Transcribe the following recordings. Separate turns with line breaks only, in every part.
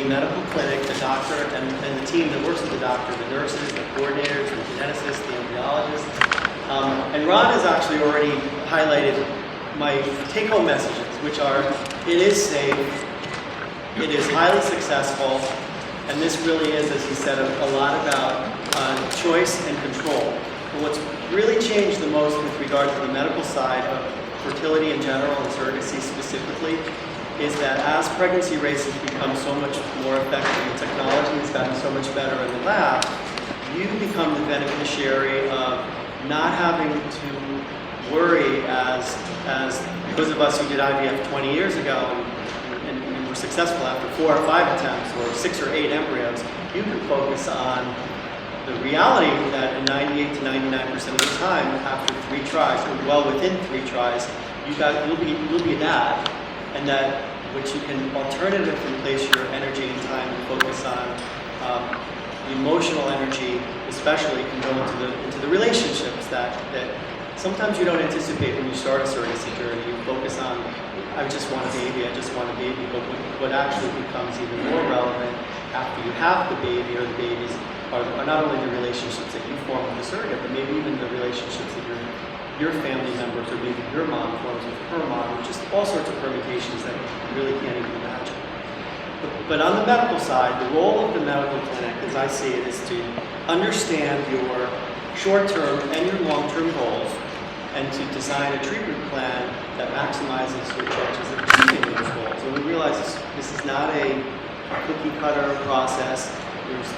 medical clinic, the doctor, and the team that works with the doctor, the nurses, the coordinators, the geneticists, the embryologists. And Ron has actually already highlighted my take-home messages, which are, it is safe, it is highly successful, and this really is, as he said, a lot about choice and control. But what's really changed the most with regard to the medical side of fertility in general and surrogacy specifically is that as pregnancy rates have become so much more effective and technology has gotten so much better in the lab, you become the beneficiary of not having to worry as those of us who did IVF 20 years ago and were successful after 4 or 5 attempts or 6 or 8 embryos, you can focus on the reality that in 98 to 99% of the time, after 3 tries, or well within 3 tries, you'll be a dad, and that which you can alternatively place your energy and time and focus on emotional energy, especially can go into the relationships that sometimes you don't anticipate when you start a surrogacy journey. You focus on, I just want a baby, but what actually becomes even more relevant after you have the baby or the babies are not only the relationships that you form with the surrogate, but maybe even the relationships that your family members or maybe your mom forms with her mom, just all sorts of permutations that you really can't even imagine. But on the medical side, the role of the medical clinic, as I see it, is to understand your short-term and your long-term goals and to design a treatment plan that maximizes your chances of achieving those goals. And we realize this is not a cookie-cutter process. There's a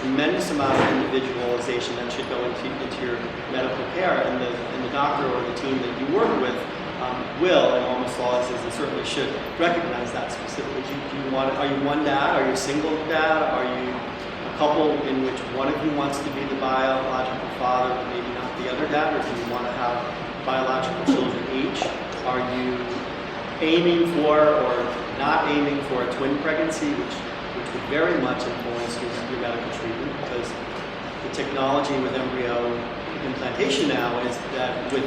tremendous amount of individualization that should go into your medical care, and the doctor or the team that you work with will, in almost all instances, and certainly should recognize that specifically. Are you one dad? Are you a single dad? Are you a couple in which one of you wants to be the biological father, but maybe not the other dad, or do you want to have biological children each? Are you aiming for or not aiming for a twin pregnancy, which would very much influence your medical treatment, because the technology with embryo implantation now is that with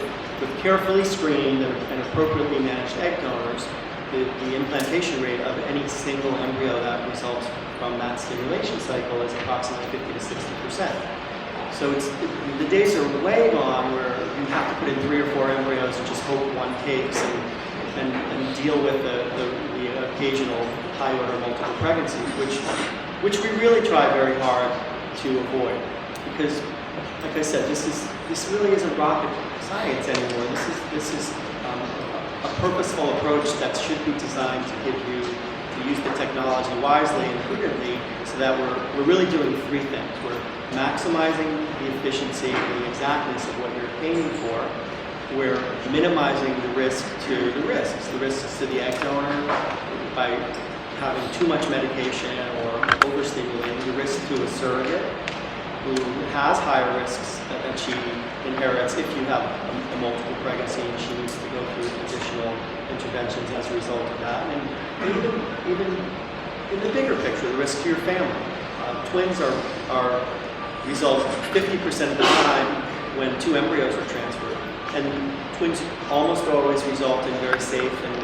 carefully screened and appropriately managed egg donors, the implantation rate of any single embryo that results from that stimulation cycle is approximately 50 to 60%. So the days are way gone where you have to put in 3 or 4 embryos and just hope one takes and deal with the occasional high-order multiple pregnancies, which we really try very hard to avoid. Because, like I said, this really isn't rocket science anymore. This is a purposeful approach that should be designed to give you to use the technology wisely and prudently, so that we're really doing 3 things. We're maximizing the efficiency and the exactness of what you're aiming for. We're minimizing the risk to the risks to the egg donor by having too much medication or overstimulating, the risk to a surrogate who has higher risks that she inherits if you have a multiple pregnancy and she needs to go through additional interventions as a result of that. And even in the bigger picture, the risk to your family. Twins are result 50% of the time when 2 embryos are transferred. And twins almost always result in very safe and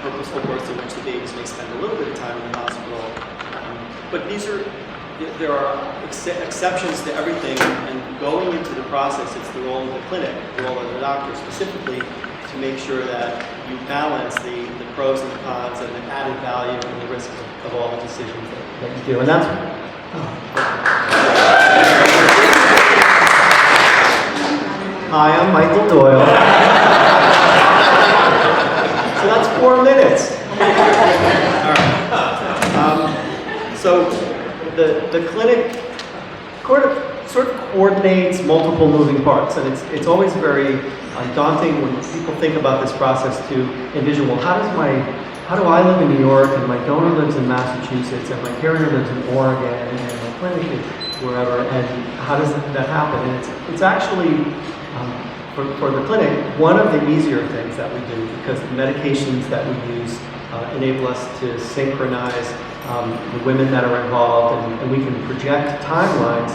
purposeful births in which the babies may spend a little bit of time in the hospital. But there are exceptions to everything, and going into the process, it's the role of the clinic, the role of the doctor specifically, to make sure that you balance the pros and the cons and the added value and the risks of all the decisions that you do. And that's Hi, I'm Michael Doyle. So that's 4 minutes. All right. So the clinic sort of coordinates multiple moving parts, and it's always very daunting when people think about this process to envision, well, how do I live in New York, and my donor lives in Massachusetts, and my carrier lives in Oregon, and my clinic is wherever, and how does that happen? And it's actually, for the clinic, one of the easier things that we do, because the medications that we use enable us to synchronize the women that are involved, and we can project timelines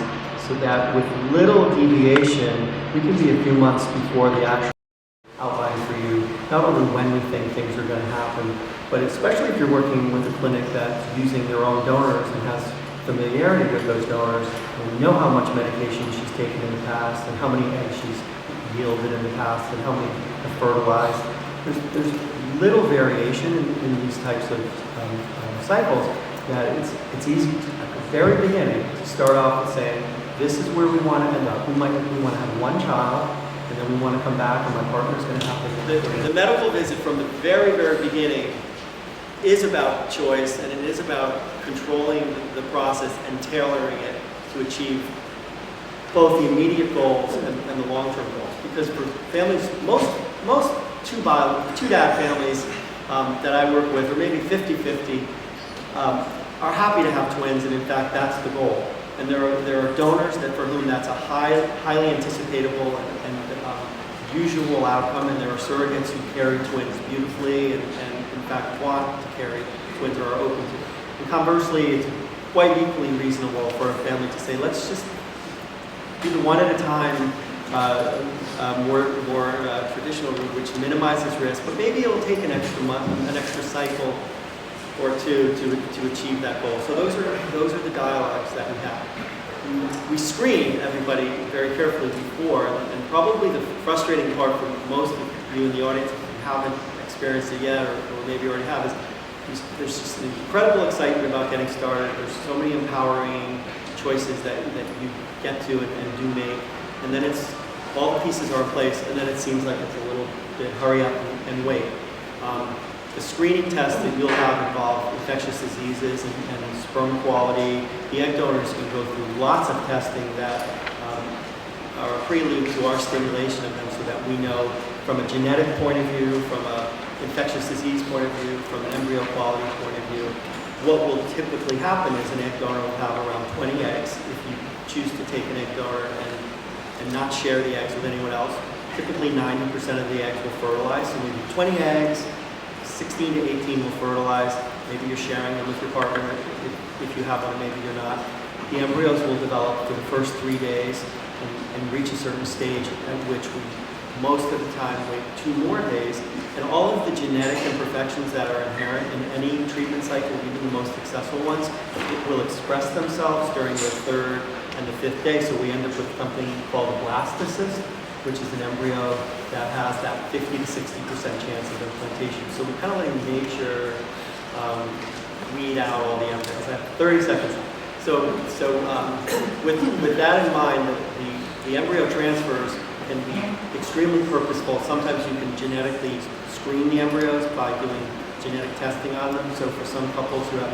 so that with little deviation, we can be a few months before the actual outline for you. not only when we think things are going to happen, but especially if you're working with a clinic that's using their own donors and has familiarity with those donors, and we know how much medication she's taken in the past, and how many eggs she's yielded in the past, and how many have fertilized. There's little variation in these types of cycles that it's easy at the very beginning to start off with saying, this is where we want to end up. We want to have one child, and then we want to come back, and my partner's going to have to. The medical visit from the very, very beginning is about choice, and it is about controlling the process and tailoring it to achieve both the immediate goals and the long-term goals. Because for families, most two-dad families that I work with, or maybe 50-50, are happy to have twins, and in fact, that's the goal. And there are donors for whom that's a highly anticipatable and usual outcome, and there are surrogates who carry twins beautifully and in fact want to carry twins or are open to it. And conversely, it's quite equally reasonable for a family to say, let's just do the one at a time, more traditional route, which minimizes risk, but maybe it'll take an extra month, an extra cycle or two to achieve that goal. So those are the dialogues that we have. We screen everybody very carefully before, and probably the frustrating part for most of you in the audience, if you haven't experienced it yet, or maybe you already have, is there's just an incredible excitement about getting started. There's so many empowering choices that you get to and do make, and then all the pieces are in place, and then it seems like it's a little bit hurry up and wait. The screening tests that you'll have involve infectious diseases and sperm quality. The egg donors can go through lots of testing that are a prelude to our stimulation of them, so that we know from a genetic point of view, from an infectious disease point of view, from an embryo quality point of view. What will typically happen is an egg donor will have around 20 eggs. If you choose to take an egg donor and not share the eggs with anyone else, typically 90% of the eggs will fertilize. So maybe 20 eggs, 16 to 18 will fertilize. Maybe you're sharing them with your partner if you have one, maybe you're not. The embryos will develop for the first 3 days and reach a certain stage at which we most of the time wait 2 more days. And all of the genetic imperfections that are inherent in any treatment cycle, even the most successful ones, it will express themselves during the 3rd and the 5th day. So we end up with something called a blastocyst, which is an embryo that has that 50 to 60% chance of implantation. So we're kind of letting nature weed out all the embryos. I have 30 seconds. So with that in mind, the embryo transfers can be extremely purposeful. Sometimes you can genetically screen the embryos by doing genetic testing on them. So for some couples who have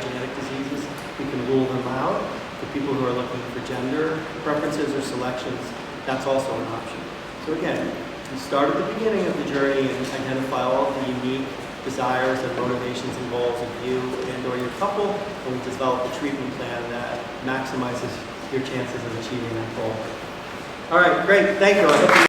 genetic diseases, we can rule them out. For people who are looking for gender preferences or selections, that's also an option. So again, we start at the beginning of the journey and identify all of the unique desires and motivations and goals of you and or your couple, and we develop a treatment plan that maximizes your chances of achieving that goal. All right, great, thank you.